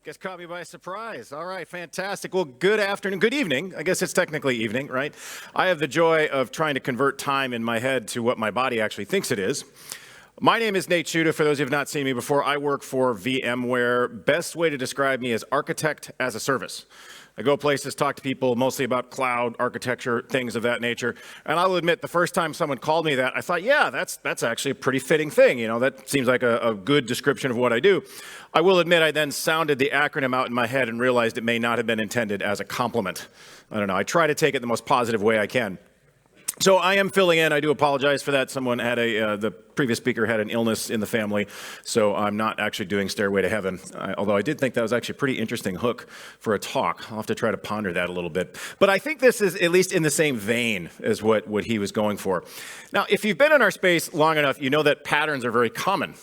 Guess caught me by surprise. All right, fantastic. Well, good afternoon, good evening. I guess it's technically evening, right? I have the joy of trying to convert time in my head to what my body actually thinks it is. My name is Nate Schutta. For those who have not seen me before, I work for VMware. Best way to describe me is architect as a service. I go places, talk to people mostly about cloud architecture, things of that nature. And I will admit, the first time someone called me that, I thought, yeah, that's actually a pretty fitting thing. You know, that seems like a good description of what I do. I will admit, I then sounded the acronym out in my head and realized it may not have been intended as a compliment. I don't know. I try to take it the most positive way I can. So I am filling in. I do apologize for that. Someone had the previous speaker had an illness in the family, so I'm not actually doing Stairway to Heaven, although I did think that was actually a pretty interesting hook for a talk. I'll have to try to ponder that a little bit. But I think this is at least in the same vein as what he was going for. Now, if you've been in our space long enough, you know that patterns are very common.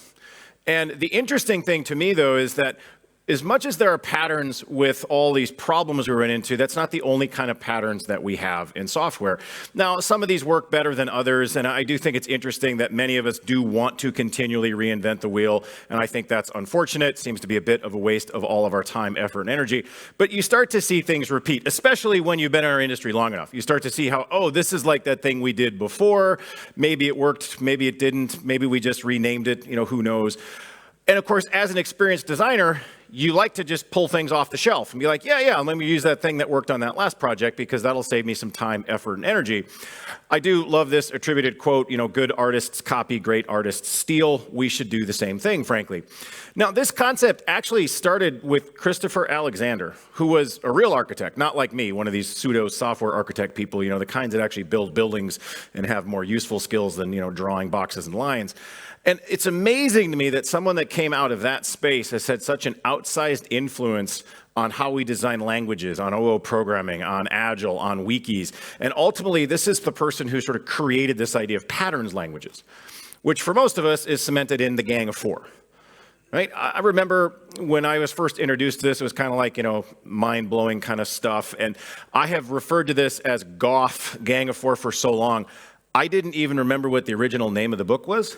And the interesting thing to me, though, is that as much as there are patterns with all these problems we run into, that's not the only kind of patterns that we have in software. Now, some of these work better than others, and I do think it's interesting that many of us do want to continually reinvent the wheel, and I think that's unfortunate. Seems to be a bit of a waste of all of our time, effort, and energy. But you start to see things repeat, especially when you've been in our industry long enough. You start to see how, oh, this is like that thing we did before. Maybe it worked, maybe it didn't, maybe we just renamed it, who knows. And of course, as an experienced designer, you like to just pull things off the shelf and be like, yeah, let me use that thing that worked on that last project because that'll save me some time, effort, and energy. I do love this attributed quote, good artists copy, great artists steal. We should do the same thing, frankly. Now, this concept actually started with Christopher Alexander, who was a real architect, not like me, one of these pseudo software architect people, the kinds that actually build buildings and have more useful skills than, drawing boxes and lines. And it's amazing to me that someone that came out of that space has had such an outsized influence on how we design languages, on OO programming, on Agile, on wikis. And ultimately, this is the person who sort of created this idea of patterns languages, which for most of us is cemented in the Gang of Four. Right? I remember when I was first introduced to this, it was kind of like, mind-blowing kind of stuff. And I have referred to this as GOF, Gang of Four, for so long. I didn't even remember what the original name of the book was.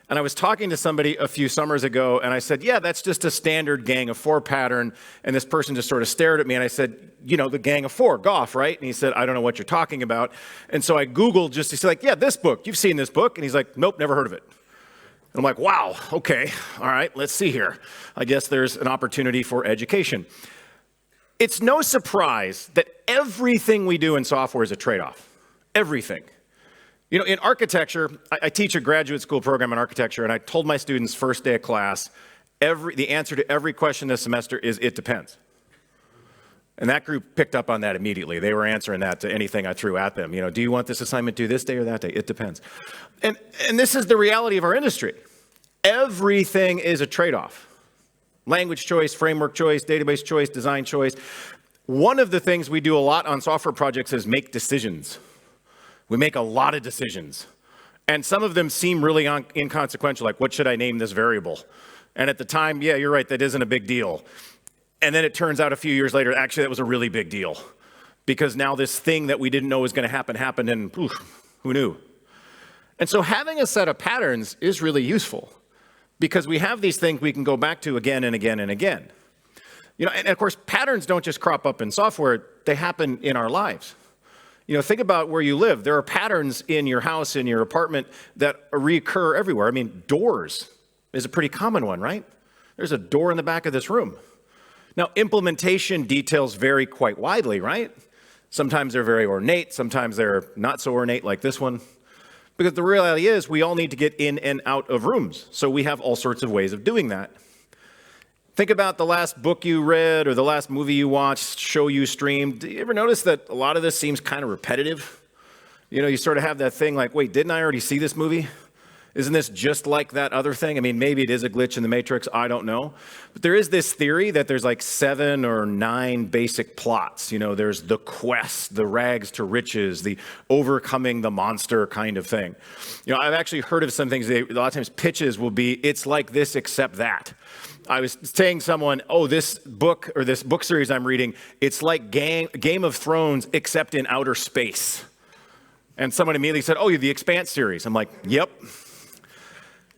And I was talking to somebody a few summers ago, and I said, yeah, that's just a standard Gang of Four pattern. And this person just sort of stared at me, and I said, the Gang of Four, GOF, right? And he said, I don't know what you're talking about. And so I Googled just to say, yeah, this book, you've seen this book? And he's like, nope, never heard of it. And I'm like, wow, okay, all right, let's see here. I guess there's an opportunity for education. It's no surprise that everything we do in software is a trade-off. Everything. In architecture, I teach a graduate school program in architecture, and I told my students first day of class, the answer to every question this semester is, it depends. And that group picked up on that immediately. They were answering that to anything I threw at them. Do you want this assignment due this day or that day? It depends. And this is the reality of our industry. Everything is a trade-off. Language choice, framework choice, database choice, design choice. One of the things we do a lot on software projects is make decisions. We make a lot of decisions, and some of them seem really inconsequential, like what should I name this variable? And at the time, yeah, you're right, that isn't a big deal. And then it turns out a few years later, actually, that was a really big deal because now this thing that we didn't know was going to happen happened, and who knew? And so having a set of patterns is really useful because we have these things we can go back to again and again and again. And of course, patterns don't just crop up in software, they happen in our lives. Think about where you live. There are patterns in your house, in your apartment that recur everywhere. I mean, doors is a pretty common one, right? There's a door in the back of this room. Now, implementation details vary quite widely, right? Sometimes they're very ornate. Sometimes they're not so ornate like this one. Because the reality is we all need to get in and out of rooms. So we have all sorts of ways of doing that. Think about the last book you read or the last movie you watched, show you streamed. Do you ever notice that a lot of this seems kind of repetitive? You sort of have that thing like, wait, didn't I already see this movie? Isn't this just like that other thing? I mean, maybe it is a glitch in the Matrix, I don't know. But there is this theory that there's like 7 or 9 basic plots. There's the quest, the rags to riches, the overcoming the monster kind of thing. I've actually heard of some things, a lot of times pitches will be, it's like this except that. I was saying to someone, this book or this book series I'm reading, it's like Game of Thrones except in outer space. And someone immediately said, the Expanse series. I'm like, yep.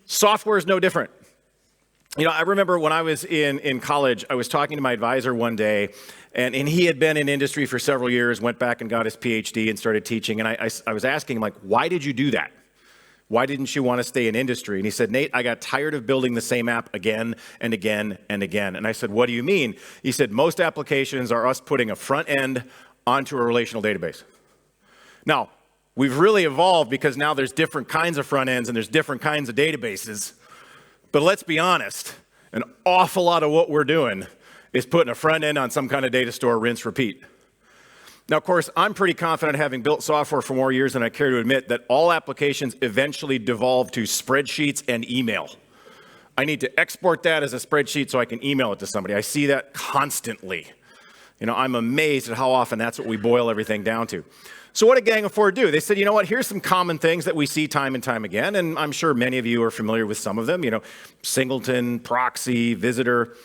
Software is no different. I remember when I was in college, I was talking to my advisor one day, and he had been in industry for several years, went back and got his PhD and started teaching. And I was asking him, like, why did you do that? Why didn't you want to stay in industry? And he said, Nate, I got tired of building the same app again and again and again. And I said, what do you mean? He said, most applications are us putting a front end onto a relational database. Now, we've really evolved because now there's different kinds of front ends and there's different kinds of databases. But let's be honest, an awful lot of what we're doing is putting a front end on some kind of data store, rinse, repeat. Now, of course, I'm pretty confident, having built software for more years than I care to admit, that all applications eventually devolve to spreadsheets and email. I need to export that as a spreadsheet so I can email it to somebody. I see that constantly. I'm amazed at how often that's what we boil everything down to. So what did Gang of Four do? They said, you know what, here's some common things that we see time and time again, and I'm sure many of you are familiar with some of them, singleton, proxy, visitor.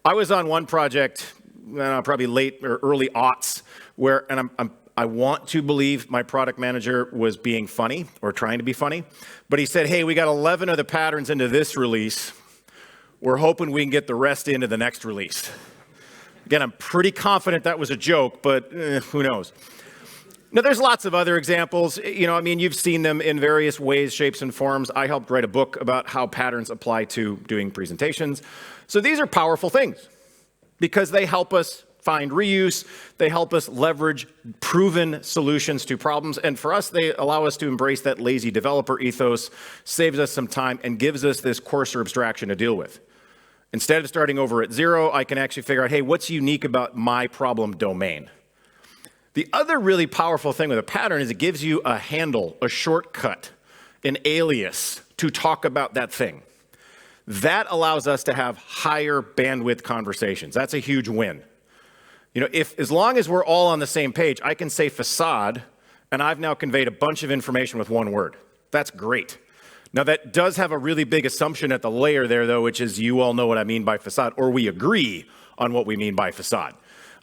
I was on one project, probably late or early aughts, where, and I want to believe my product manager was being funny or trying to be funny, but he said, hey, we got 11 of the patterns into this release. We're hoping we can get the rest into the next release. Again, I'm pretty confident that was a joke, but who knows? Now, there's lots of other examples. You've seen them in various ways, shapes, and forms. I helped write a book about how patterns apply to doing presentations. So these are powerful things because they help us find reuse. They help us leverage proven solutions to problems. And for us, they allow us to embrace that lazy developer ethos, saves us some time, and gives us this coarser abstraction to deal with. Instead of starting over at zero, I can actually figure out, hey, what's unique about my problem domain? The other really powerful thing with a pattern is it gives you a handle, a shortcut, an alias to talk about that thing. That allows us to have higher bandwidth conversations. That's a huge win. As long as we're all on the same page, I can say facade, and I've now conveyed a bunch of information with one word. That's great. Now, that does have a really big assumption at the layer there, though, which is you all know what I mean by facade, or we agree on what we mean by facade.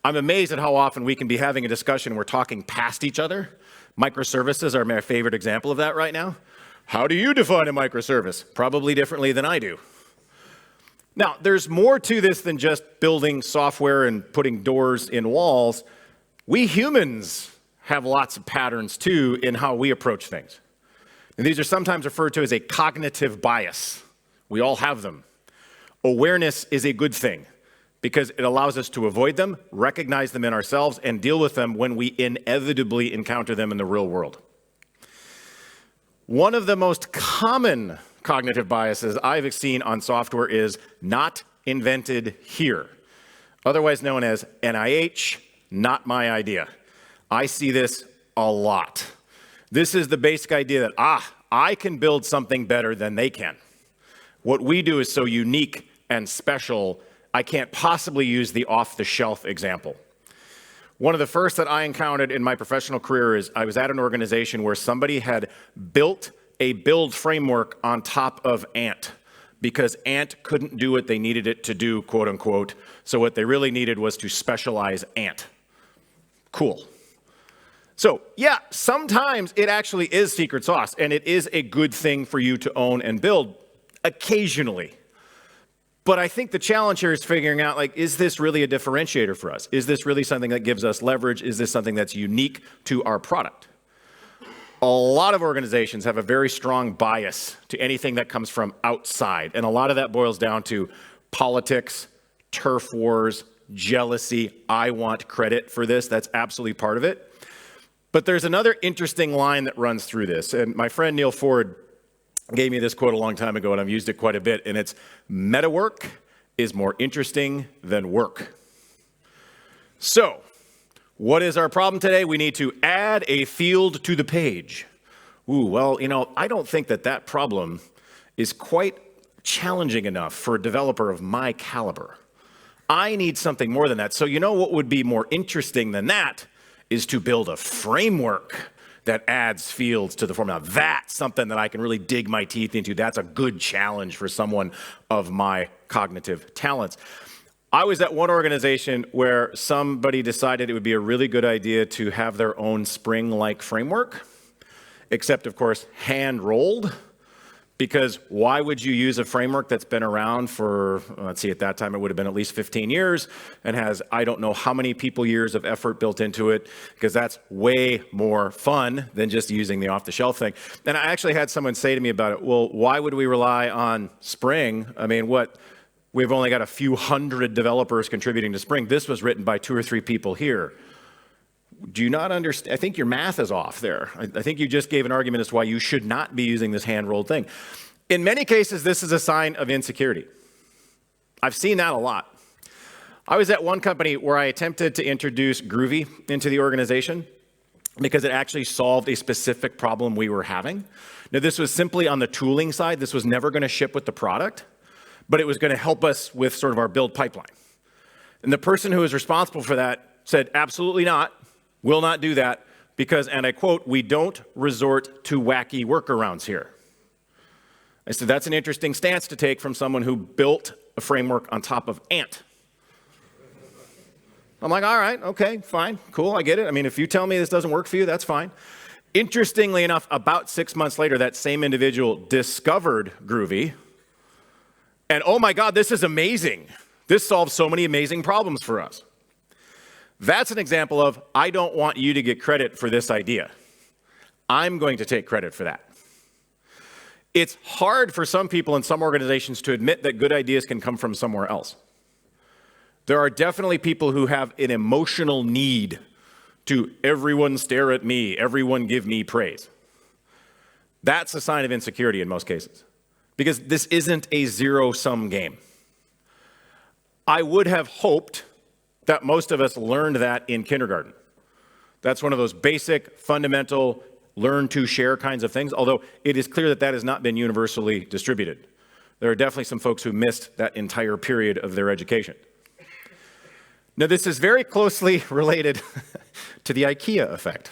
I'm amazed at how often we can be having a discussion and we're talking past each other. Microservices are my favorite example of that right now. How do you define a microservice? Probably differently than I do. Now, there's more to this than just building software and putting doors in walls. We humans have lots of patterns, too, in how we approach things. And these are sometimes referred to as a cognitive bias. We all have them. Awareness is a good thing because it allows us to avoid them, recognize them in ourselves, and deal with them when we inevitably encounter them in the real world. One of the most common cognitive biases I've seen on software is not invented here, otherwise known as NIH, not my idea. I see this a lot. This is the basic idea that, I can build something better than they can. What we do is so unique and special, I can't possibly use the off-the-shelf example. One of the first that I encountered in my professional career is I was at an organization where somebody had built a build framework on top of Ant because Ant couldn't do what they needed it to do, quote unquote. So what they really needed was to specialize Ant. Cool. So yeah, sometimes it actually is secret sauce and it is a good thing for you to own and build occasionally. But I think the challenge here is figuring out, is this really a differentiator for us? Is this really something that gives us leverage? Is this something that's unique to our product? A lot of organizations have a very strong bias to anything that comes from outside. And a lot of that boils down to politics, turf wars, jealousy. I want credit for this. That's absolutely part of it. But there's another interesting line that runs through this. And my friend Neil Ford gave me this quote a long time ago, and I've used it quite a bit. And it's, meta work is more interesting than work. So, what is our problem today? We need to add a field to the page. I don't think that problem is quite challenging enough for a developer of my caliber. I need something more than that. So what would be more interesting than that is to build a framework that adds fields to the form. Now, that's something that I can really dig my teeth into. That's a good challenge for someone of my cognitive talents. I was at one organization where somebody decided it would be a really good idea to have their own Spring-like framework, except, of course, hand-rolled. Because why would you use a framework that's been around for, let's see, at that time it would have been at least 15 years and has I don't know how many people years of effort built into it, because that's way more fun than just using the off-the-shelf thing. And I actually had someone say to me about it, well, why would we rely on Spring? I mean, we've only got a few hundred developers contributing to Spring. This was written by 2 or 3 people here. Do you not understand? I think your math is off there. I think you just gave an argument as to why you should not be using this hand-rolled thing. In many cases, this is a sign of insecurity. I've seen that a lot. I was at one company where I attempted to introduce Groovy into the organization because it actually solved a specific problem we were having. Now, this was simply on the tooling side. This was never going to ship with the product, but it was going to help us with sort of our build pipeline. And the person who was responsible for that said, absolutely not. Will not do that because, and I quote, we don't resort to wacky workarounds here. I said, that's an interesting stance to take from someone who built a framework on top of Ant. I'm like, all right, okay, fine, cool, I get it. I mean, if you tell me this doesn't work for you, that's fine. Interestingly enough, about 6 months later, that same individual discovered Groovy. And oh my God, this is amazing. This solves so many amazing problems for us. That's an example of, I don't want you to get credit for this idea. I'm going to take credit for that. It's hard for some people in some organizations to admit that good ideas can come from somewhere else. There are definitely people who have an emotional need to everyone stare at me, everyone give me praise. That's a sign of insecurity in most cases, because this isn't a zero-sum game. I would have hoped that most of us learned that in kindergarten. That's one of those basic, fundamental, learn to share kinds of things, although it is clear that that has not been universally distributed. There are definitely some folks who missed that entire period of their education. Now, this is very closely related to the IKEA effect.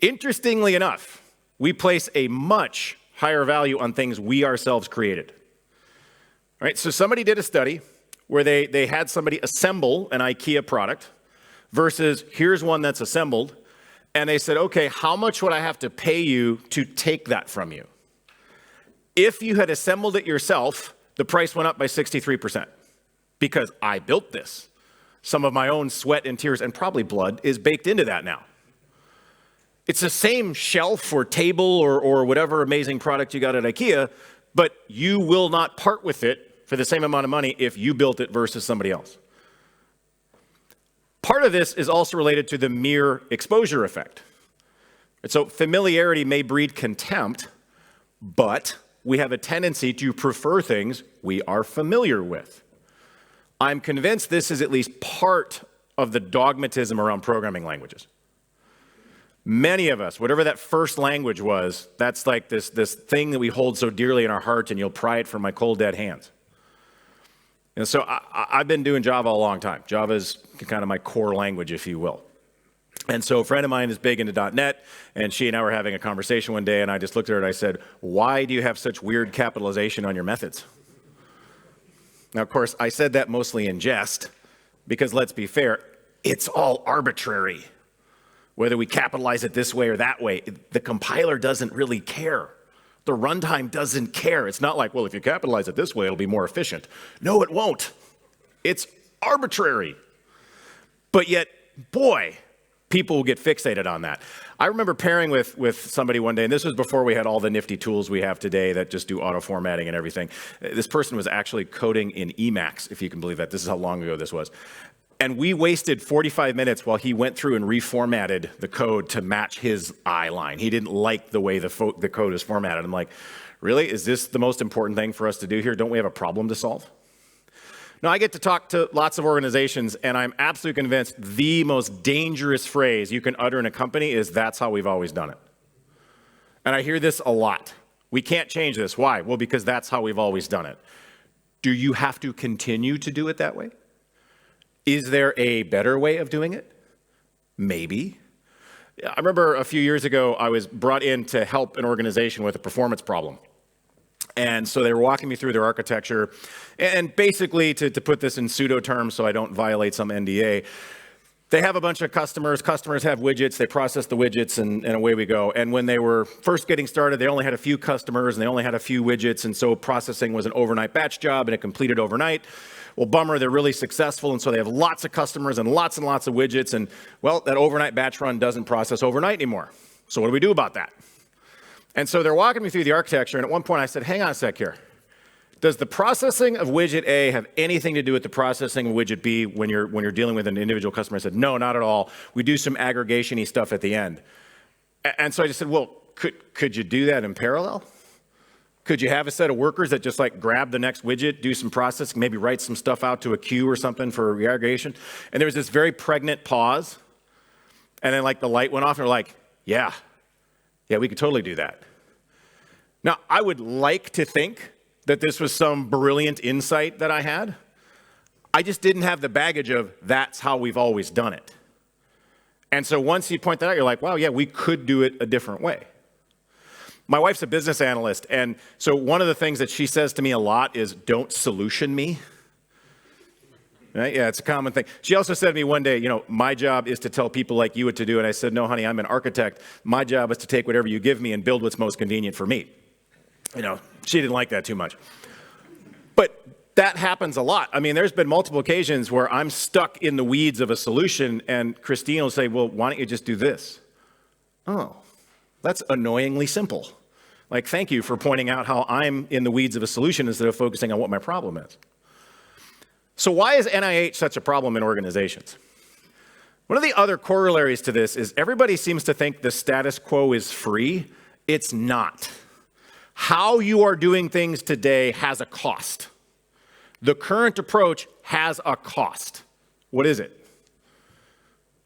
Interestingly enough, we place a much higher value on things we ourselves created. All right, so somebody did a study where they had somebody assemble an IKEA product versus here's one that's assembled, and they said, okay, how much would I have to pay you to take that from you? If you had assembled it yourself, the price went up by 63% because I built this. Some of my own sweat and tears and probably blood is baked into that now. It's the same shelf or table or whatever amazing product you got at IKEA, but you will not part with it for the same amount of money if you built it versus somebody else. Part of this is also related to the mere exposure effect. And so familiarity may breed contempt, but we have a tendency to prefer things we are familiar with. I'm convinced this is at least part of the dogmatism around programming languages. Many of us, whatever that first language was, that's like this thing that we hold so dearly in our hearts, and you'll pry it from my cold, dead hands. And so I've been doing Java a long time. Java is kind of my core language, if you will. And so a friend of mine is big into .NET, and she and I were having a conversation one day, and I just looked at her and I said, why do you have such weird capitalization on your methods? Now, of course, I said that mostly in jest, because let's be fair, it's all arbitrary. Whether we capitalize it this way or that way, the compiler doesn't really care. The runtime doesn't care. It's not like, well, if you capitalize it this way, it'll be more efficient. No, it won't. It's arbitrary. But yet, boy, people will get fixated on that. I remember pairing with somebody one day, and this was before we had all the nifty tools we have today that just do auto-formatting and everything. This person was actually coding in Emacs, if you can believe that. This is how long ago this was. And we wasted 45 minutes while he went through and reformatted the code to match his I line. He didn't like the way the code is formatted. I'm like, really? Is this the most important thing for us to do here? Don't we have a problem to solve? Now, I get to talk to lots of organizations, and I'm absolutely convinced the most dangerous phrase you can utter in a company is, that's how we've always done it. And I hear this a lot. We can't change this. Why? Well, because that's how we've always done it. Do you have to continue to do it that way? Is there a better way of doing it? Maybe. I remember a few years ago, I was brought in to help an organization with a performance problem. And so they were walking me through their architecture. And basically, to put this in pseudo terms so I don't violate some NDA, They have a bunch of customers. Customers have widgets. They process the widgets, and away we go. And when they were first getting started, they only had a few customers, and they only had a few widgets, and so processing was an overnight batch job, and it completed overnight. Well, bummer, they're really successful, and so they have lots of customers and lots of widgets, and, well, that overnight batch run doesn't process overnight anymore. So what do we do about that? And so they're walking me through the architecture, and at one point I said, hang on a sec here. Does the processing of widget A have anything to do with the processing of widget B when you're dealing with an individual customer? I said, no, not at all. We do some aggregation-y stuff at the end. And so I just said, well, could you do that in parallel? Could you have a set of workers that just like grab the next widget, do some processing, maybe write some stuff out to a queue or something for reaggregation? And there was this very pregnant pause. And then like the light went off and they're like, yeah, we could totally do that. Now, I would like to think that this was some brilliant insight that I had. I just didn't have the baggage of that's how we've always done it. And so once you point that out, you're like, wow, yeah, we could do it a different way. My wife's a business analyst, and so one of the things that she says to me a lot is, don't solution me. Right? Yeah, it's a common thing. She also said to me one day, my job is to tell people like you what to do, and I said, no, honey, I'm an architect. My job is to take whatever you give me and build what's most convenient for me. She didn't like that too much. But that happens a lot. I mean, there's been multiple occasions where I'm stuck in the weeds of a solution, and Christine will say, well, why don't you just do this? Oh, that's annoyingly simple. Like, thank you for pointing out how I'm in the weeds of a solution instead of focusing on what my problem is. So why is NIH such a problem in organizations? One of the other corollaries to this is everybody seems to think the status quo is free. It's not. How you are doing things today has a cost. The current approach has a cost. What is it?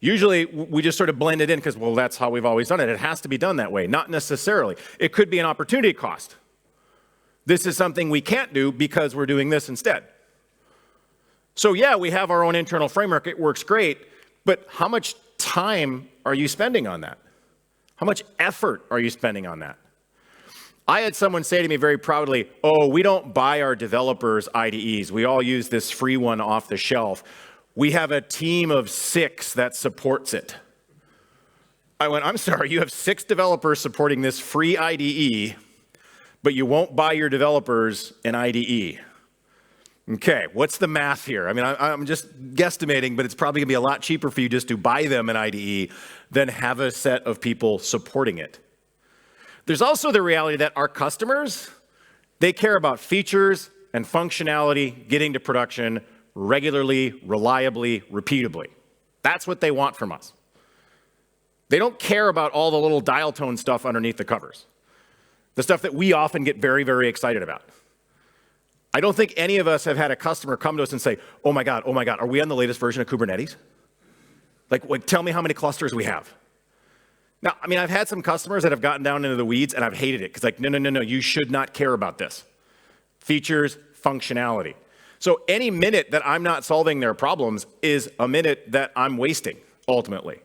Usually, we just sort of blend it in because, well, that's how we've always done it. It has to be done that way. Not necessarily. It could be an opportunity cost. This is something we can't do because we're doing this instead. So yeah, we have our own internal framework. It works great. But how much time are you spending on that? How much effort are you spending on that? I had someone say to me very proudly, oh, we don't buy our developers IDEs. We all use this free one off the shelf. We have a team of 6 that supports it. I went, I'm sorry, you have 6 developers supporting this free IDE, but you won't buy your developers an IDE. Okay, what's the math here? I mean, I'm just guesstimating, but it's probably gonna be a lot cheaper for you just to buy them an IDE than have a set of people supporting it. There's also the reality that our customers, they care about features and functionality getting to production regularly, reliably, repeatably. That's what they want from us. They don't care about all the little dial tone stuff underneath the covers, the stuff that we often get very, very excited about. I don't think any of us have had a customer come to us and say, oh my God, are we on the latest version of Kubernetes? Like tell me how many clusters we have. Now, I mean, I've had some customers that have gotten down into the weeds and I've hated it because like, no, you should not care about this. Features, functionality. So any minute that I'm not solving their problems is a minute that I'm wasting, ultimately.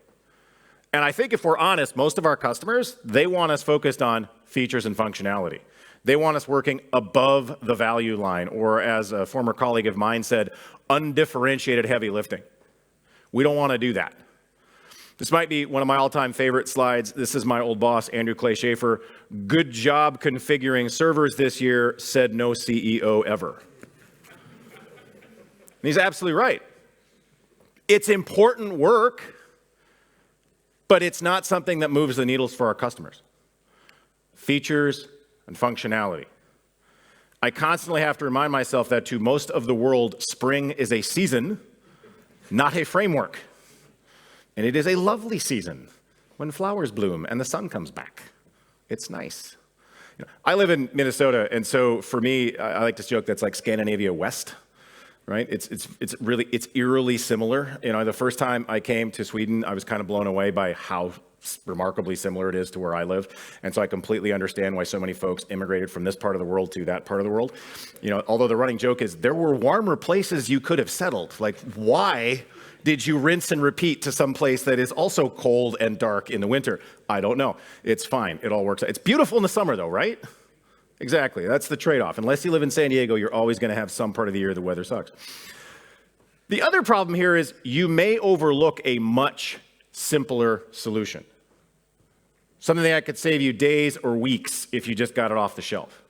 And I think if we're honest, most of our customers, they want us focused on features and functionality. They want us working above the value line, or as a former colleague of mine said, undifferentiated heavy lifting. We don't want to do that. This might be one of my all-time favorite slides. This is my old boss, Andrew Clay Schaefer. Good job configuring servers this year, said no CEO ever. And he's absolutely right. It's important work, but it's not something that moves the needles for our customers. Features and functionality. I constantly have to remind myself that to most of the world, spring is a season, not a framework. And it is a lovely season when flowers bloom and the sun comes back. It's nice. I live in Minnesota, and so for me, I like this joke that's like Scandinavia West, right? It's eerily similar. The first time I came to Sweden, I was kind of blown away by how remarkably similar it is to where I live. And so I completely understand why so many folks immigrated from this part of the world to that part of the world. Although the running joke is there were warmer places you could have settled. Like, why did you rinse and repeat to some place that is also cold and dark in the winter? I don't know. It's fine. It all works out. It's beautiful in the summer though, right? Exactly. That's the trade-off. Unless you live in San Diego, you're always going to have some part of the year the weather sucks. The other problem here is you may overlook a much simpler solution. Something that could save you days or weeks if you just got it off the shelf.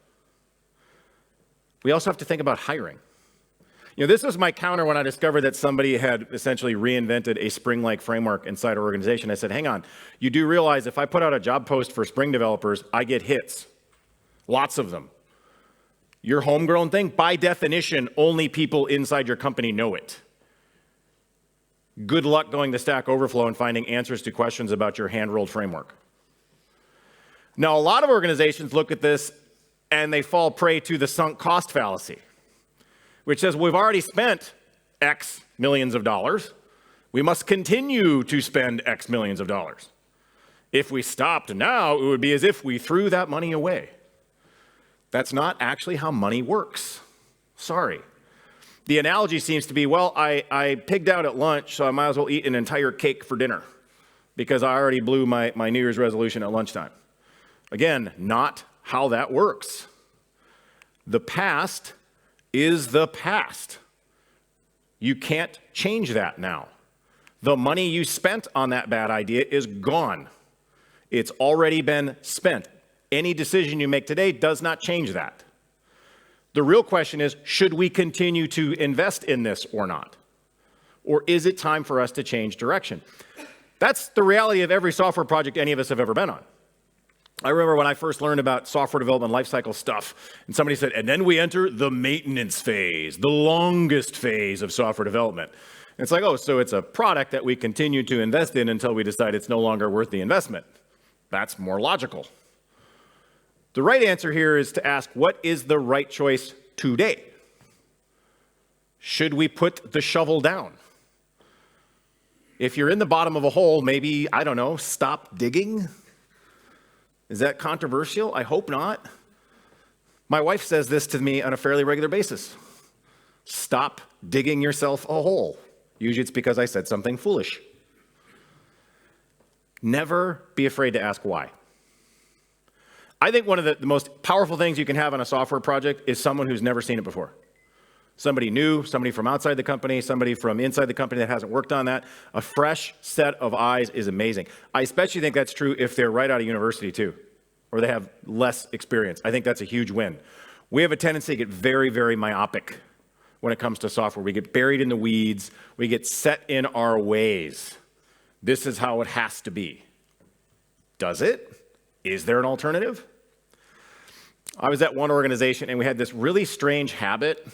We also have to think about hiring. This was my counter when I discovered that somebody had essentially reinvented a Spring-like framework inside our organization. I said, hang on, you do realize if I put out a job post for Spring developers, I get hits. Lots of them. Your homegrown thing, by definition, only people inside your company know it. Good luck going to Stack Overflow and finding answers to questions about your hand-rolled framework. Now, a lot of organizations look at this and they fall prey to the sunk cost fallacy, which says we've already spent X millions of dollars. We must continue to spend X millions of dollars. If we stopped now, it would be as if we threw that money away. That's not actually how money works. Sorry. The analogy seems to be, well, I pigged out at lunch, so I might as well eat an entire cake for dinner because I already blew my New Year's resolution at lunchtime. Again, not how that works. The past is the past. You can't change that now. The money you spent on that bad idea is gone. It's already been spent. Any decision you make today does not change that. The real question is, should we continue to invest in this or not? Or is it time for us to change direction? That's the reality of every software project any of us have ever been on. I remember when I first learned about software development lifecycle stuff, and somebody said, and then we enter the maintenance phase, the longest phase of software development. And it's like, oh, so it's a product that we continue to invest in until we decide it's no longer worth the investment. That's more logical. The right answer here is to ask, what is the right choice today? Should we put the shovel down? If you're in the bottom of a hole, maybe, I don't know, stop digging? Is that controversial? I hope not. My wife says this to me on a fairly regular basis. Stop digging yourself a hole. Usually it's because I said something foolish. Never be afraid to ask why. I think one of the most powerful things you can have on a software project is someone who's never seen it before. Somebody new, somebody from outside the company, somebody from inside the company that hasn't worked on that. A fresh set of eyes is amazing. I especially think that's true if they're right out of university too, or they have less experience. I think that's a huge win. We have a tendency to get very, very myopic when it comes to software. We get buried in the weeds. We get set in our ways. This is how it has to be. Does it? Is there an alternative? I was at one organization and we had this really strange habit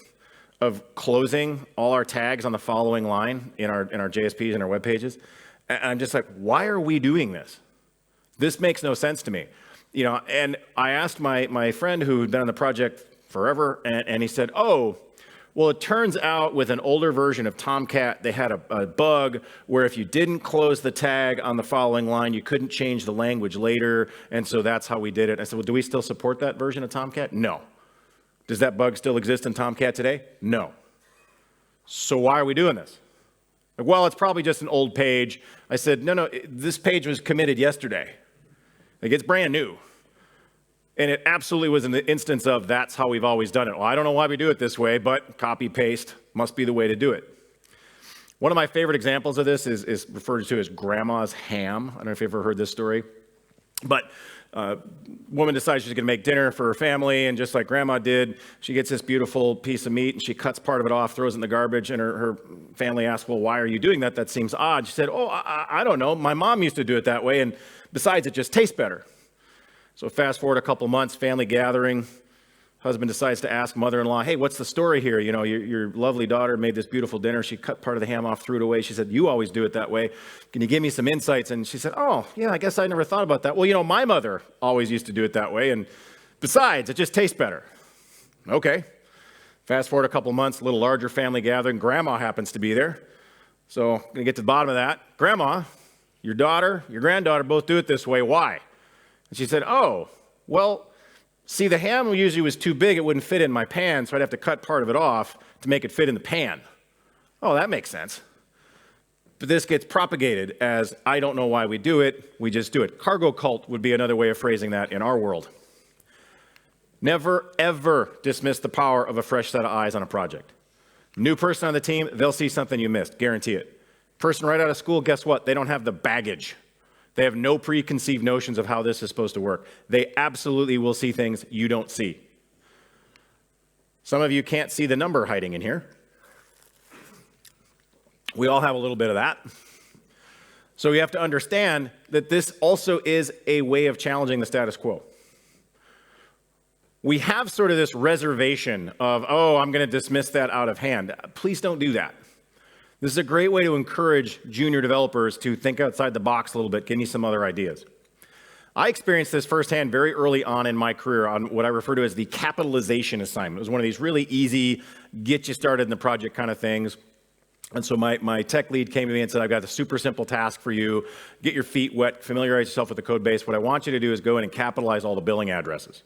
of closing all our tags on the following line in our JSPs and our web pages. And I'm just like, why are we doing this? This makes no sense to me. And I asked my friend who had been on the project forever, and he said, oh, well, it turns out with an older version of Tomcat, they had a bug where if you didn't close the tag on the following line, you couldn't change the language later, and so that's how we did it. I said, well, do we still support that version of Tomcat? No. Does that bug still exist in Tomcat today? No. So why are we doing this? Like, well, it's probably just an old page. I said, no, this page was committed yesterday. Like, it's brand new. And it absolutely was an instance of that's how we've always done it. Well, I don't know why we do it this way, but copy, paste must be the way to do it. One of my favorite examples of this is referred to as grandma's ham. I don't know if you've ever heard this story. But a woman decides she's going to make dinner for her family, and just like grandma did, she gets this beautiful piece of meat, and she cuts part of it off, throws it in the garbage, and her family asks, well, why are you doing that? That seems odd. She said, oh, I don't know. My mom used to do it that way, and besides, it just tastes better. So fast forward a couple months, family gathering. Husband decides to ask mother-in-law, hey, what's the story here? Your lovely daughter made this beautiful dinner. She cut part of the ham off, threw it away. She said, you always do it that way. Can you give me some insights? And she said, oh, yeah, I guess I never thought about that. Well, my mother always used to do it that way. And besides, it just tastes better. Okay. Fast forward a couple months, a little larger family gathering. Grandma happens to be there. So I'm going to get to the bottom of that. Grandma, your daughter, your granddaughter both do it this way. Why? And she said, oh, well, see, the ham usually was too big. It wouldn't fit in my pan, so I'd have to cut part of it off to make it fit in the pan. Oh, that makes sense. But this gets propagated as, I don't know why we do it, we just do it. Cargo cult would be another way of phrasing that in our world. Never, ever dismiss the power of a fresh set of eyes on a project. New person on the team, they'll see something you missed, guarantee it. Person right out of school, guess what? They don't have the baggage. They have no preconceived notions of how this is supposed to work. They absolutely will see things you don't see. Some of you can't see the number hiding in here. We all have a little bit of that. So we have to understand that this also is a way of challenging the status quo. We have sort of this reservation of, oh, I'm going to dismiss that out of hand. Please don't do that. This is a great way to encourage junior developers to think outside the box a little bit, give me some other ideas. I experienced this firsthand very early on in my career on what I refer to as the capitalization assignment. It was one of these really easy, get you started in the project kind of things. And so my tech lead came to me and said, I've got a super simple task for you. Get your feet wet, familiarize yourself with the code base. What I want you to do is go in and capitalize all the billing addresses.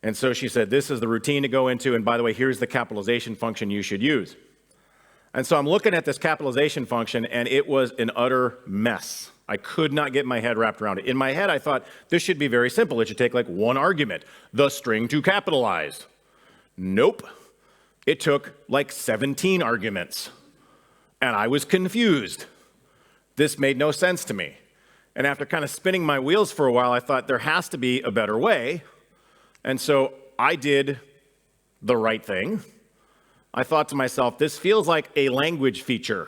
And so she said, this is the routine to go into, and by the way, here's the capitalization function you should use. And so I'm looking at this capitalization function, and it was an utter mess. I could not get my head wrapped around it. In my head, I thought, this should be very simple. It should take like one argument, the string to capitalize. Nope. It took like 17 arguments, and I was confused. This made no sense to me. And after kind of spinning my wheels for a while, I thought there has to be a better way. And so I did the right thing. I thought to myself, this feels like a language feature.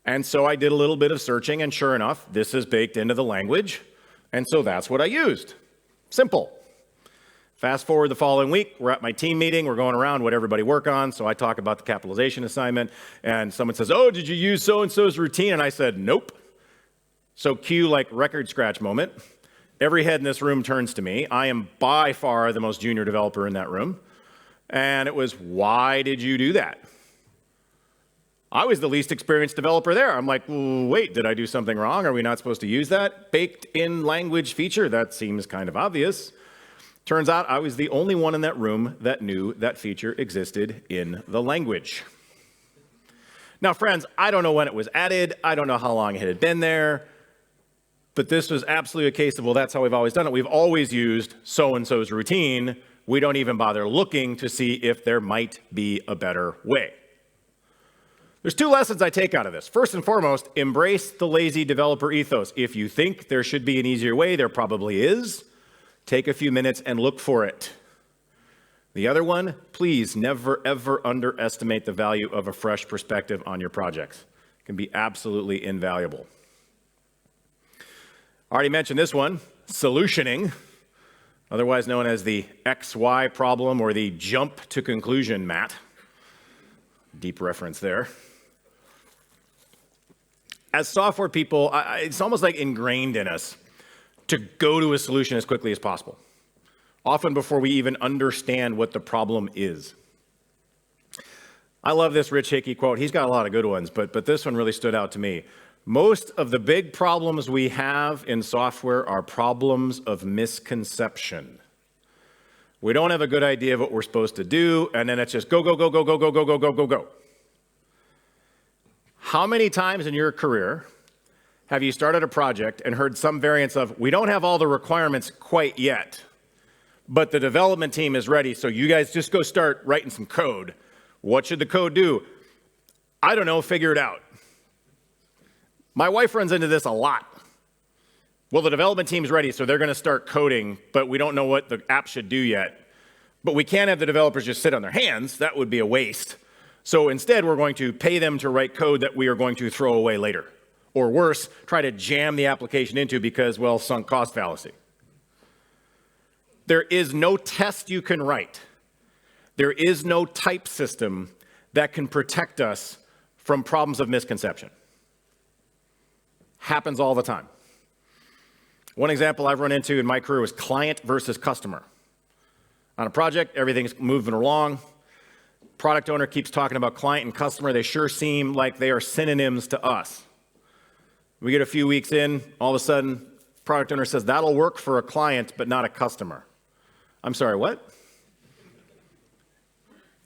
And so I did a little bit of searching, and sure enough, this is baked into the language. And so that's what I used. Simple. Fast forward the following week, we're at my team meeting, we're going around what everybody work on, so I talk about the capitalization assignment, and someone says, oh, did you use so-and-so's routine? And I said, nope. So cue like record scratch moment. Every head in this room turns to me. I am by far the most junior developer in that room. And it was, why did you do that? I was the least experienced developer there. I'm like, wait, did I do something wrong? Are we not supposed to use that baked in language feature? That seems kind of obvious. Turns out I was the only one in that room that knew that feature existed in the language. Now, friends, I don't know when it was added. I don't know how long it had been there. But this was absolutely a case of, well, that's how we've always done it. We've always used so-and-so's routine. We don't even bother looking to see if there might be a better way. There's two lessons I take out of this. First and foremost, embrace the lazy developer ethos. If you think there should be an easier way, there probably is. Take a few minutes and look for it. The other one, please never, ever underestimate the value of a fresh perspective on your projects. It can be absolutely invaluable. I already mentioned this one, solutioning, otherwise known as the XY problem or the jump to conclusion mat. Deep reference there. As software people, it's almost like ingrained in us to go to a solution as quickly as possible, often before we even understand what the problem is. I love this Rich Hickey quote. He's got a lot of good ones, but this one really stood out to me. Most of the big problems we have in software are problems of misconception. We don't have a good idea of what we're supposed to do, and then it's just go, go, go, go, go, go, go, go, go, go, go. How many times in your career have you started a project and heard some variance of, we don't have all the requirements quite yet, but the development team is ready, so you guys just go start writing some code. What should the code do? I don't know, figure it out. My wife runs into this a lot. Well, the development team's ready, so they're going to start coding, but we don't know what the app should do yet. But we can't have the developers just sit on their hands. That would be a waste. So instead, we're going to pay them to write code that we are going to throw away later. Or worse, try to jam the application into because, well, sunk cost fallacy. There is no test you can write. There is no type system that can protect us from problems of misconception. Happens all the time. One example I've run into in my career was client versus customer. On a project, everything's moving along. Product owner keeps talking about client and customer. They sure seem like they are synonyms to us. We get a few weeks in, all of a sudden, product owner says, that'll work for a client, but not a customer. I'm sorry, what?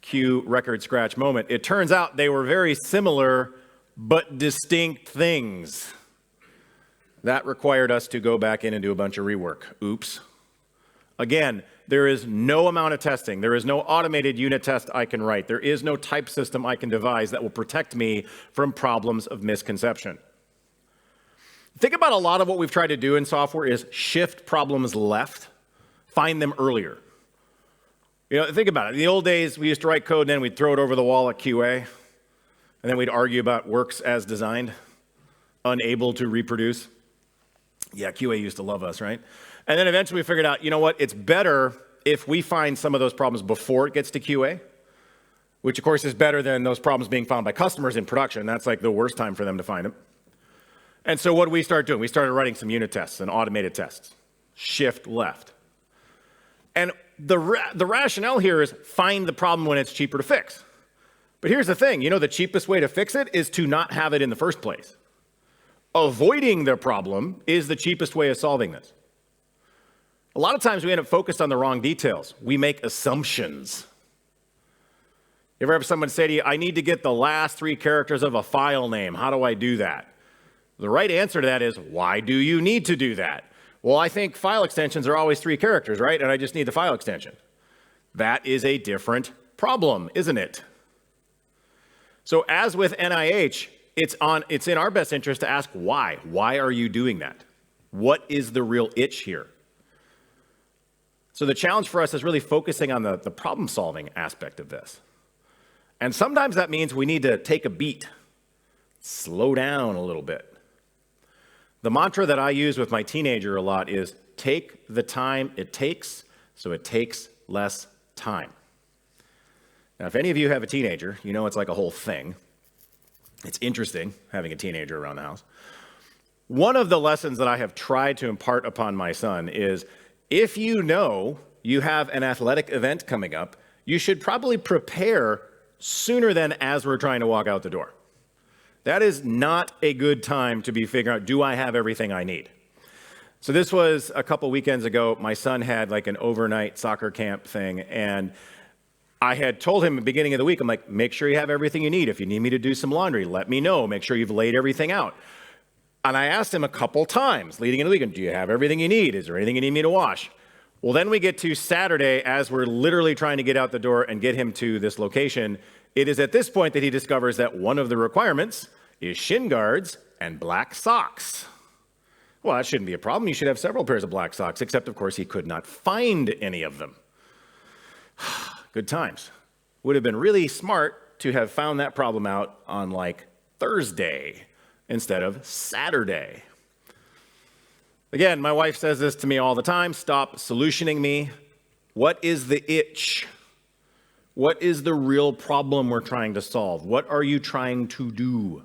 Cue record scratch moment. It turns out they were very similar, but distinct things. That required us to go back in and do a bunch of rework. Oops. Again, there is no amount of testing. There is no automated unit test I can write. There is no type system I can devise that will protect me from problems of misconception. Think about a lot of what we've tried to do in software is shift problems left, find them earlier. Think about it. In the old days, we used to write code and then we'd throw it over the wall at QA, and then we'd argue about works as designed, unable to reproduce. Yeah, QA used to love us, right? And then eventually we figured out, it's better if we find some of those problems before it gets to QA, which of course is better than those problems being found by customers in production. That's like the worst time for them to find them. And so what did we start doing? We started writing some unit tests and automated tests. Shift left. And the rationale here is find the problem when it's cheaper to fix. But here's the thing, the cheapest way to fix it is to not have it in the first place. Avoiding the problem is the cheapest way of solving this. A lot of times we end up focused on the wrong details. We make assumptions. You ever have someone say to you, I need to get the last 3 characters of a file name. How do I do that? The right answer to that is, why do you need to do that? Well, I think file extensions are always 3 characters, right? And I just need the file extension. That is a different problem, isn't it? So as with NIH, it's in our best interest to ask why. Why are you doing that? What is the real itch here? So the challenge for us is really focusing on the problem-solving aspect of this. And sometimes that means we need to take a beat, slow down a little bit. The mantra that I use with my teenager a lot is take the time it takes so it takes less time. Now, if any of you have a teenager, it's like a whole thing. It's interesting having a teenager around the house. One of the lessons that I have tried to impart upon my son is if you have an athletic event coming up, you should probably prepare sooner than as we're trying to walk out the door. That is not a good time to be figuring out, do I have everything I need? So this was a couple weekends ago. My son had like an overnight soccer camp thing, and I had told him at the beginning of the week, I'm like, make sure you have everything you need. If you need me to do some laundry, let me know. Make sure you've laid everything out. And I asked him a couple times leading into the weekend, do you have everything you need? Is there anything you need me to wash? Well, then we get to Saturday as we're literally trying to get out the door and get him to this location. It is at this point that he discovers that one of the requirements is shin guards and black socks. Well, that shouldn't be a problem. You should have several pairs of black socks, except, of course, he could not find any of them. Good times. Would have been really smart to have found that problem out on, like, Thursday instead of Saturday. Again, my wife says this to me all the time, stop solutioning me. What is the itch? What is the real problem we're trying to solve? What are you trying to do?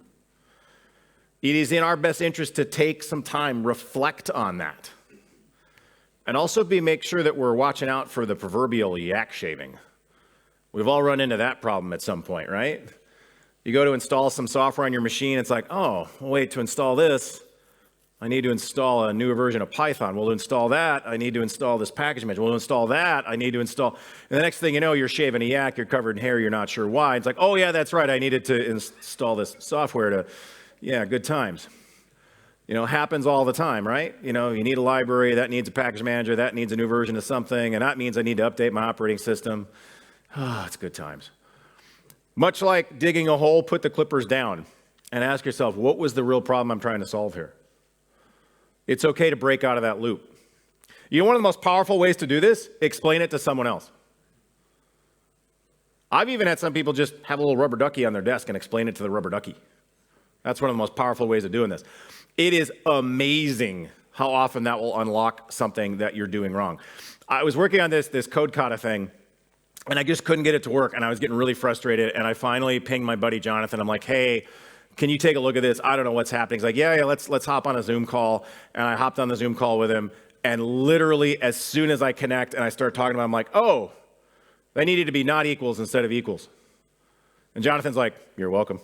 It is in our best interest to take some time, reflect on that. And also make sure that we're watching out for the proverbial yak shaving. We've all run into that problem at some point, right? You go to install some software on your machine, it's like, oh, wait, to install this, I need to install a newer version of Python. Well, to install that, I need to install this package manager. Well, to install that, I need to install... And the next thing you know, you're shaving a yak, you're covered in hair, you're not sure why. It's like, oh, yeah, that's right, I needed to install this software to... Yeah, good times. Happens all the time, right? You need a library, that needs a package manager, that needs a new version of something, and that means I need to update my operating system. It's good times. Much like digging a hole, put the clippers down and ask yourself, what was the real problem I'm trying to solve here? It's okay to break out of that loop. One of the most powerful ways to do this? Explain it to someone else. I've even had some people just have a little rubber ducky on their desk and explain it to the rubber ducky. That's one of the most powerful ways of doing this. It is amazing how often that will unlock something that you're doing wrong. I was working on this code kata thing, and I just couldn't get it to work, and I was getting really frustrated, and I finally pinged my buddy Jonathan. I'm like, hey, can you take a look at this? I don't know what's happening. He's like, yeah, let's hop on a Zoom call. And I hopped on the Zoom call with him, and literally as soon as I connect and I start talking about it, I'm like, oh, they needed to be not equals instead of equals. And Jonathan's like, you're welcome.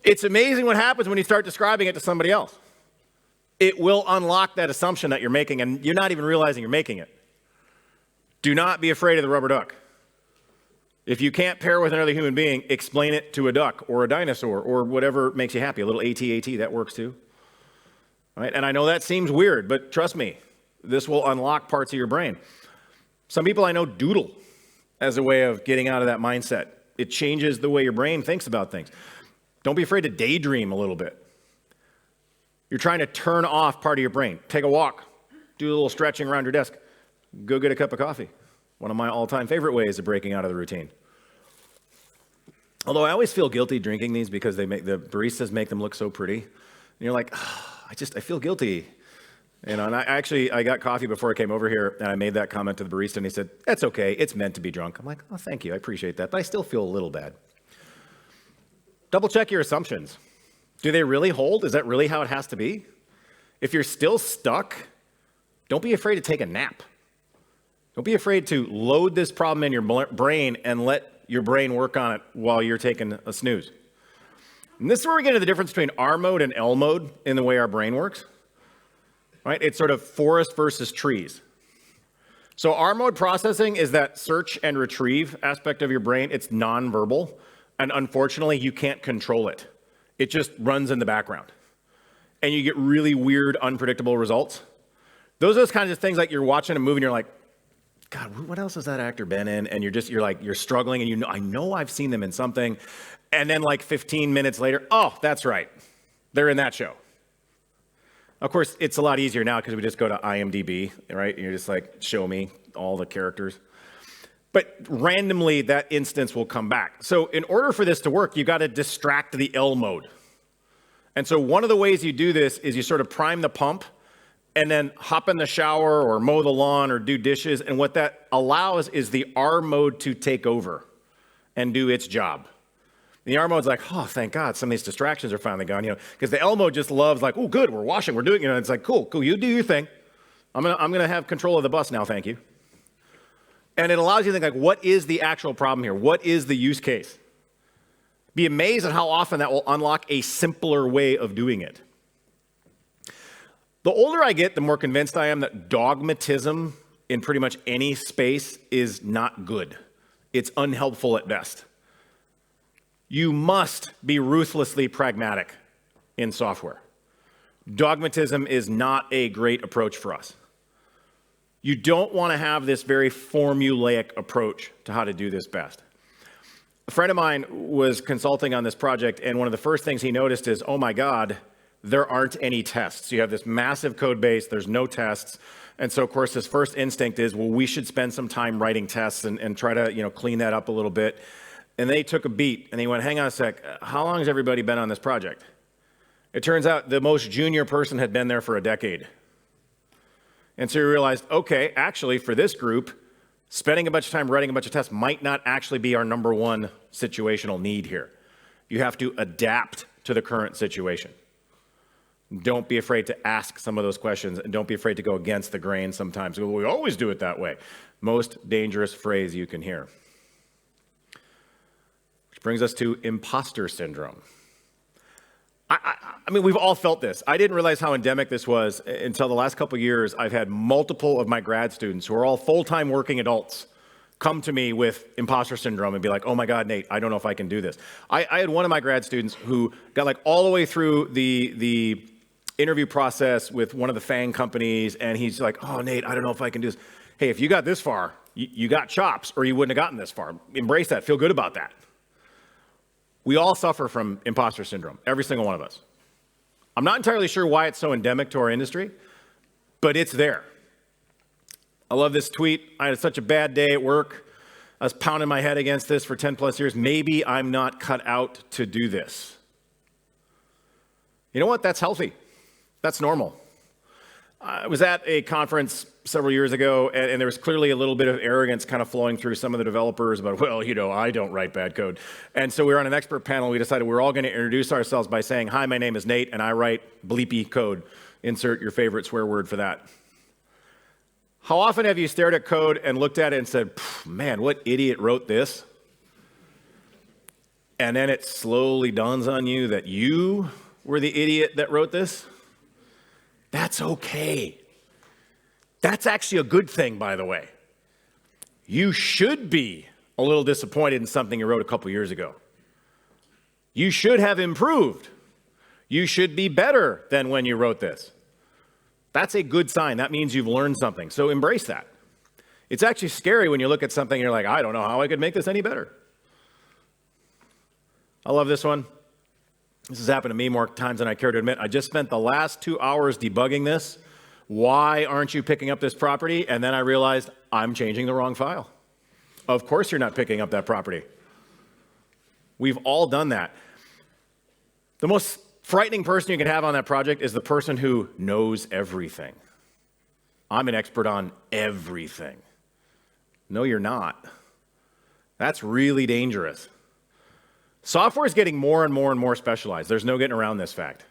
It's amazing what happens when you start describing it to somebody else. It will unlock that assumption that you're making, and you're not even realizing you're making it. Do not be afraid of the rubber duck. If you can't pair with another human being, explain it to a duck or a dinosaur or whatever makes you happy. A little AT-AT, that works too. Right? And I know that seems weird, but trust me, This will unlock parts of your brain. Some people I know doodle as a way of getting out of that mindset. It changes the way your brain thinks about things. Don't be afraid to daydream a little bit. You're trying to turn off part of your brain. Take a walk, do a little stretching around your desk, go get a cup of coffee. One of my all-time favorite ways of breaking out of the routine. Although I always feel guilty drinking these because the baristas make them look so pretty. And you're like, I feel guilty. And I got coffee before I came over here, and I made that comment to the barista, and he said, "That's okay, it's meant to be drunk." I'm like, "Oh, thank you, I appreciate that, but I still feel a little bad." Double check your assumptions. Do they really hold? Is that really how it has to be? If you're still stuck, don't be afraid to take a nap. Don't be afraid to load this problem in your brain and let your brain work on it while you're taking a snooze. And this is where we get into the difference between R mode and L mode in the way our brain works. Right? It's sort of forest versus trees. So R mode processing is that search and retrieve aspect of your brain. It's nonverbal, and unfortunately, you can't control it. It just runs in the background. And you get really weird, unpredictable results. Those are those kinds of things like you're watching a movie and you're like, God, what else has that actor been in? And you're struggling, and I know I've seen them in something. And then like 15 minutes later, oh, that's right. They're in that show. Of course, it's a lot easier now because we just go to IMDb, right? And you're just like, show me all the characters. But randomly, that instance will come back. So in order for this to work, you got to distract the L mode. And so one of the ways you do this is you sort of prime the pump and then hop in the shower or mow the lawn or do dishes. And what that allows is the R mode to take over and do its job. The R mode's like, oh, thank God, some of these distractions are finally gone, because the L mode just loves like, oh, good, we're washing, we're doing, it's like, cool, you do your thing. I'm gonna have control of the bus now, thank you. And it allows you to think like, what is the actual problem here? What is the use case? Be amazed at how often that will unlock a simpler way of doing it. The older I get, the more convinced I am that dogmatism in pretty much any space is not good. It's unhelpful at best. You must be ruthlessly pragmatic in software. Dogmatism is not a great approach for us. You don't want to have this very formulaic approach to how to do this best. A friend of mine was consulting on this project, and one of the first things he noticed is, oh my God, there aren't any tests. You have this massive code base, there's no tests. And so, of course, his first instinct is, well, we should spend some time writing tests and try to clean that up a little bit. And they took a beat, and he went, hang on a sec, how long has everybody been on this project? It turns out the most junior person had been there for a decade. And so he realized, okay, actually, for this group, spending a bunch of time writing a bunch of tests might not actually be our number one situational need here. You have to adapt to the current situation. Don't be afraid to ask some of those questions, and don't be afraid to go against the grain sometimes. We always do it that way. Most dangerous phrase you can hear. Which brings us to imposter syndrome. I mean, we've all felt this. I didn't realize how endemic this was until the last couple of years. I've had multiple of my grad students who are all full-time working adults come to me with imposter syndrome and be like, oh my God, Nate, I don't know if I can do this. I had one of my grad students who got like all the way through the interview process with one of the FANG companies, and he's like, oh, Nate, I don't know if I can do this. Hey, if you got this far, you got chops, or you wouldn't have gotten this far. Embrace that. Feel good about that. We all suffer from imposter syndrome, every single one of us. I'm not entirely sure why it's so endemic to our industry, but it's there. I love this tweet. I had such a bad day at work. I was pounding my head against this for 10 plus years. Maybe I'm not cut out to do this. You know what? That's healthy. That's normal. I was at a conference several years ago, and there was clearly a little bit of arrogance kind of flowing through some of the developers about, well, I don't write bad code. And so we were on an expert panel. We decided we were all going to introduce ourselves by saying, hi, my name is Nate, and I write bleepy code. Insert your favorite swear word for that. How often have you stared at code and looked at it and said, man, what idiot wrote this? And then it slowly dawns on you that you were the idiot that wrote this? That's okay. That's actually a good thing, by the way. You should be a little disappointed in something you wrote a couple years ago. You should have improved. You should be better than when you wrote this. That's a good sign. That means you've learned something. So embrace that. It's actually scary when you look at something and you're like, I don't know how I could make this any better. I love this one. This has happened to me more times than I care to admit. I just spent the last 2 hours debugging this. Why aren't you picking up this property? And then I realized I'm changing the wrong file. Of course you're not picking up that property. We've all done that. The most frightening person you can have on that project is the person who knows everything. I'm an expert on everything. No, you're not. That's really dangerous. Software is getting more and more and more specialized. There's no getting around this fact.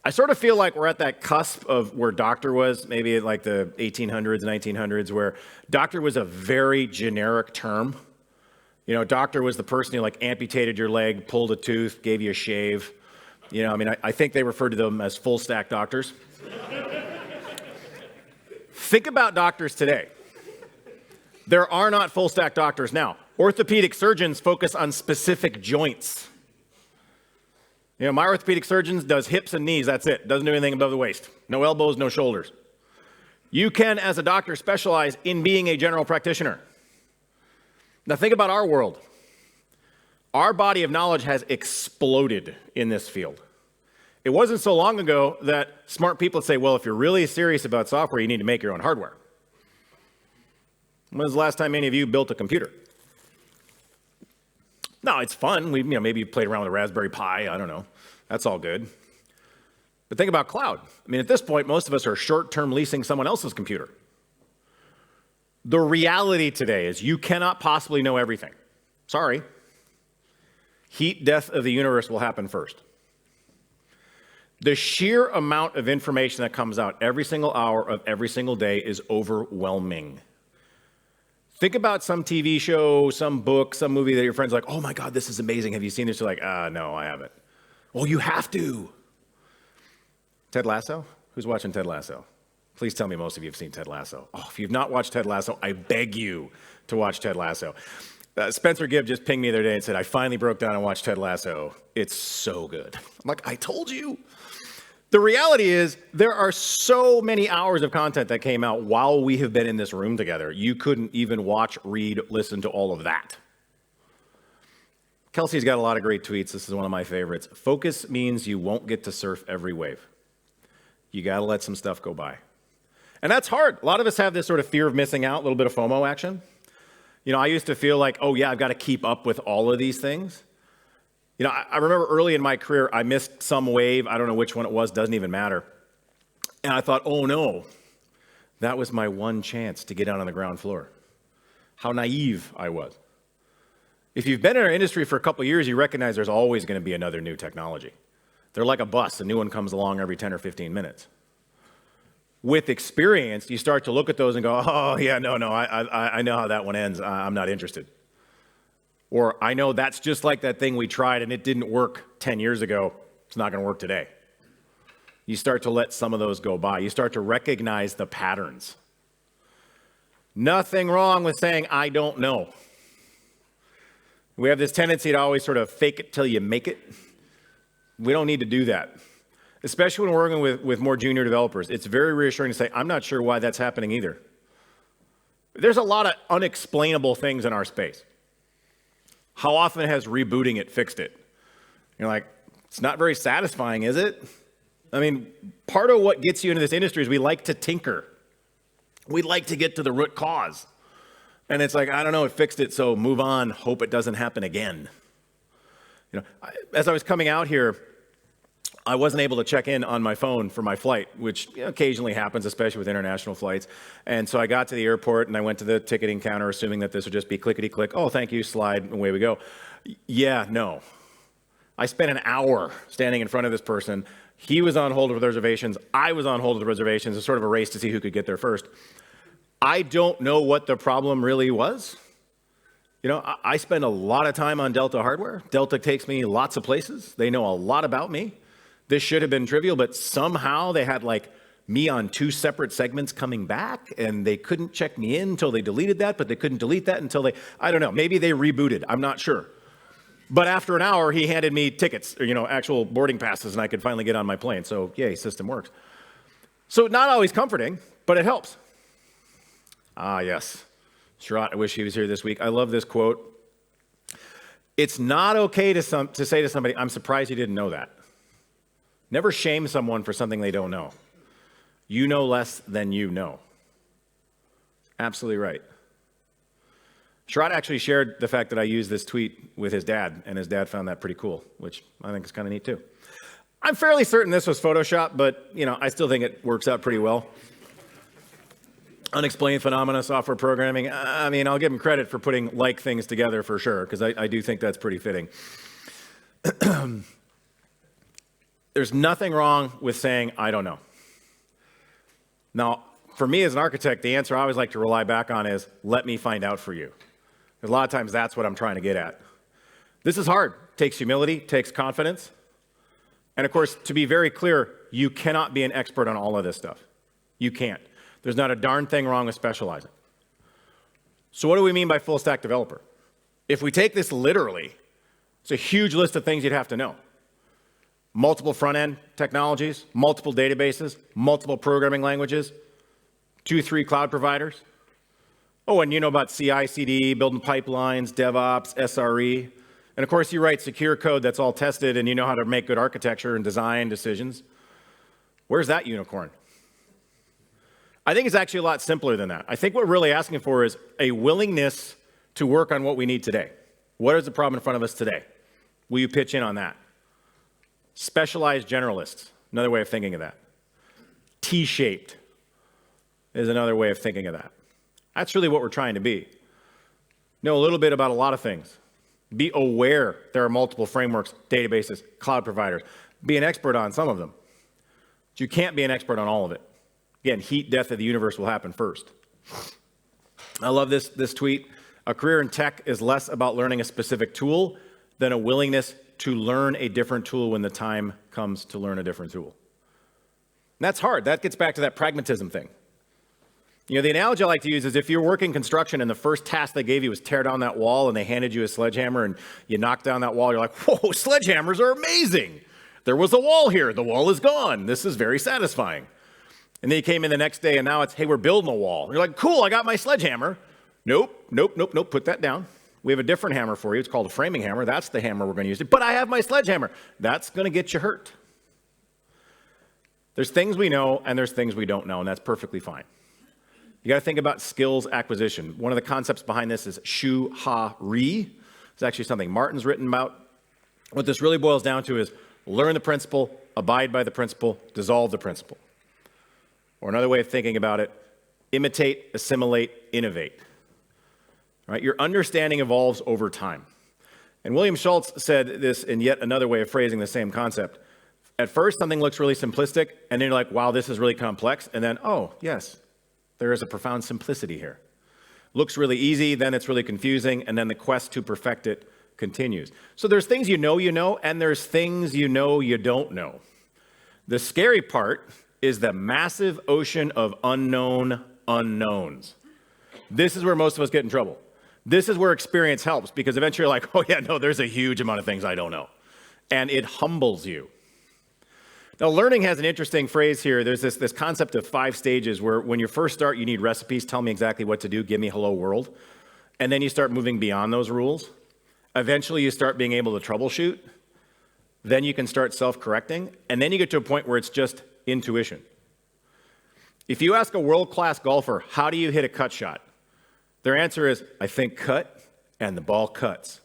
I sort of feel like we're at that cusp of where doctor was, maybe like the 1800s, 1900s, where doctor was a very generic term. You know, doctor was the person who like amputated your leg, pulled a tooth, gave you a shave. You know, I mean, I think they referred to them as full stack doctors. Think about doctors today. There are not full stack doctors now. Orthopedic surgeons focus on specific joints. You know, my orthopedic surgeon does hips and knees, that's it. Doesn't do anything above the waist. No elbows, no shoulders. You can, as a doctor, specialize in being a general practitioner. Now think about our world. Our body of knowledge has exploded in this field. It wasn't so long ago that smart people would say, well, if you're really serious about software, you need to make your own hardware. When was the last time any of you built a computer? No, it's fun. Maybe you played around with a Raspberry Pi. I don't know. That's all good. But think about cloud. I mean, at this point, most of us are short-term leasing someone else's computer. The reality today is you cannot possibly know everything. Sorry. Heat death of the universe will happen first. The sheer amount of information that comes out every single hour of every single day is overwhelming. Think about some TV show, some book, some movie that your friend's like, oh my God, this is amazing. Have you seen this? You're like, no, I haven't. Well, you have to. Ted Lasso? Who's watching Ted Lasso? Please tell me most of you have seen Ted Lasso. Oh, if you've not watched Ted Lasso, I beg you to watch Ted Lasso. Spencer Gibb just pinged me the other day and said, I finally broke down and watched Ted Lasso. It's so good. I'm like, I told you. The reality is there are so many hours of content that came out while we have been in this room together. You couldn't even watch, read, listen to all of that. Kelsey's got a lot of great tweets. This is one of my favorites. Focus means you won't get to surf every wave. You got to let some stuff go by. And that's hard. A lot of us have this sort of fear of missing out, a little bit of FOMO action. You know, I used to feel like, oh yeah, I've got to keep up with all of these things. You know, I remember early in my career, I missed some wave. I don't know which one it was, doesn't even matter. And I thought, oh no, that was my one chance to get down on the ground floor. How naive I was. If you've been in our industry for a couple of years, you recognize there's always going to be another new technology. They're like a bus, a new one comes along every 10 or 15 minutes. With experience, you start to look at those and go, oh yeah, no, I know how that one ends. I'm not interested. Or I know that's just like that thing we tried and it didn't work 10 years ago. It's not going to work today. You start to let some of those go by. You start to recognize the patterns. Nothing wrong with saying, I don't know. We have this tendency to always sort of fake it till you make it. We don't need to do that. Especially when we're working with more junior developers. It's very reassuring to say, I'm not sure why that's happening either. There's a lot of unexplainable things in our space. How often has rebooting it fixed it? You're like, it's not very satisfying, is it? I mean, part of what gets you into this industry is we like to tinker. We like to get to the root cause. And it's like, I don't know, it fixed it, so move on, hope it doesn't happen again. You know, as I was coming out here, I wasn't able to check in on my phone for my flight, which occasionally happens, especially with international flights. And so I got to the airport and I went to the ticketing counter, assuming that this would just be clickety-click. Oh, thank you, slide, and away we go. Yeah, no. I spent an hour standing in front of this person. He was on hold with reservations. I was on hold with reservations. It's sort of a race to see who could get there first. I don't know what the problem really was. You know, I spend a lot of time on Delta hardware. Delta takes me lots of places. They know a lot about me. This should have been trivial, but somehow they had like me on 2 separate segments coming back and they couldn't check me in until they deleted that, but they couldn't delete that until I don't know, maybe they rebooted, I'm not sure. But after an hour, he handed me tickets, or, you know, actual boarding passes and I could finally get on my plane. So yay, system works. So not always comforting, but it helps. Ah, yes. Schutta, I wish he was here this week. I love this quote. It's not okay to say to somebody, I'm surprised you didn't know that. Never shame someone for something they don't know. You know less than you know. Absolutely right. Schutta actually shared the fact that I used this tweet with his dad, and his dad found that pretty cool, which I think is kind of neat too. I'm fairly certain this was Photoshop, but I still think it works out pretty well. Unexplained phenomena, software programming. I'll give him credit for putting like things together for sure, because I do think that's pretty fitting. There's nothing wrong with saying, I don't know. Now, for me as an architect, the answer I always like to rely back on is, let me find out for you. A lot of times that's what I'm trying to get at. This is hard. It takes humility, takes confidence. And of course, to be very clear, you cannot be an expert on all of this stuff. You can't. There's not a darn thing wrong with specializing. So what do we mean by full stack developer? If we take this literally, it's a huge list of things you'd have to know. Multiple front-end technologies, multiple databases, multiple programming languages, 2-3 cloud providers. Oh, and you know about CI/CD, building pipelines, DevOps, SRE. And of course, you write secure code that's all tested, and you know how to make good architecture and design decisions. Where's that unicorn? I think it's actually a lot simpler than that. I think what we're really asking for is a willingness to work on what we need today. What is the problem in front of us today? Will you pitch in on that? Specialized generalists, another way of thinking of that. T-shaped is another way of thinking of that. That's really what we're trying to be. Know a little bit about a lot of things. Be aware there are multiple frameworks, databases, cloud providers. Be an expert on some of them. But you can't be an expert on all of it. Again, heat death of the universe will happen first. I love this tweet. A career in tech is less about learning a specific tool than a willingness to learn a different tool when the time comes to learn a different tool. And that's hard. That gets back to that pragmatism thing. The analogy I like to use is if you're working construction and the first task they gave you was tear down that wall and they handed you a sledgehammer and you knock down that wall, you're like, whoa, sledgehammers are amazing. There was a wall here. The wall is gone. This is very satisfying. And then you came in the next day and now it's, hey, we're building a wall. You're like, cool, I got my sledgehammer. Nope, put that down. We have a different hammer for you. It's called a framing hammer. That's the hammer we're going to use. But I have my sledgehammer. That's going to get you hurt. There's things we know and there's things we don't know, and that's perfectly fine. You got to think about skills acquisition. One of the concepts behind this is shu-ha-ri. It's actually something Martin's written about. What this really boils down to is learn the principle, abide by the principle, dissolve the principle. Or another way of thinking about it, imitate, assimilate, innovate. Right? Your understanding evolves over time. And William Schultz said this in yet another way of phrasing the same concept. At first, something looks really simplistic, and then you're like, wow, this is really complex. And then, oh, yes, there is a profound simplicity here. Looks really easy, then it's really confusing, and then the quest to perfect it continues. So there's things you know, and there's things you don't know. The scary part is the massive ocean of unknown unknowns. This is where most of us get in trouble. This is where experience helps, because eventually you're like, oh yeah, no, there's a huge amount of things I don't know. And it humbles you. Now, learning has an interesting phrase here. There's this concept of 5 stages where when you first start, you need recipes. Tell me exactly what to do. Give me hello world. And then you start moving beyond those rules. Eventually, you start being able to troubleshoot. Then you can start self-correcting. And then you get to a point where it's just intuition. If you ask a world-class golfer, how do you hit a cut shot? Their answer is, I think cut, and the ball cuts.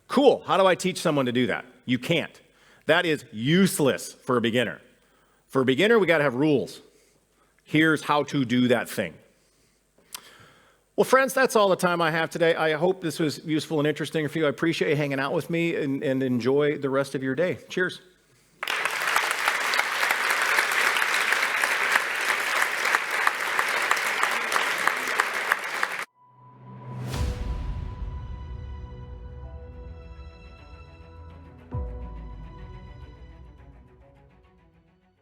Cool. How do I teach someone to do that? You can't. That is useless for a beginner. For a beginner, we got to have rules. Here's how to do that thing. Well, friends, that's all the time I have today. I hope this was useful and interesting for you. I appreciate you hanging out with me and enjoy the rest of your day. Cheers.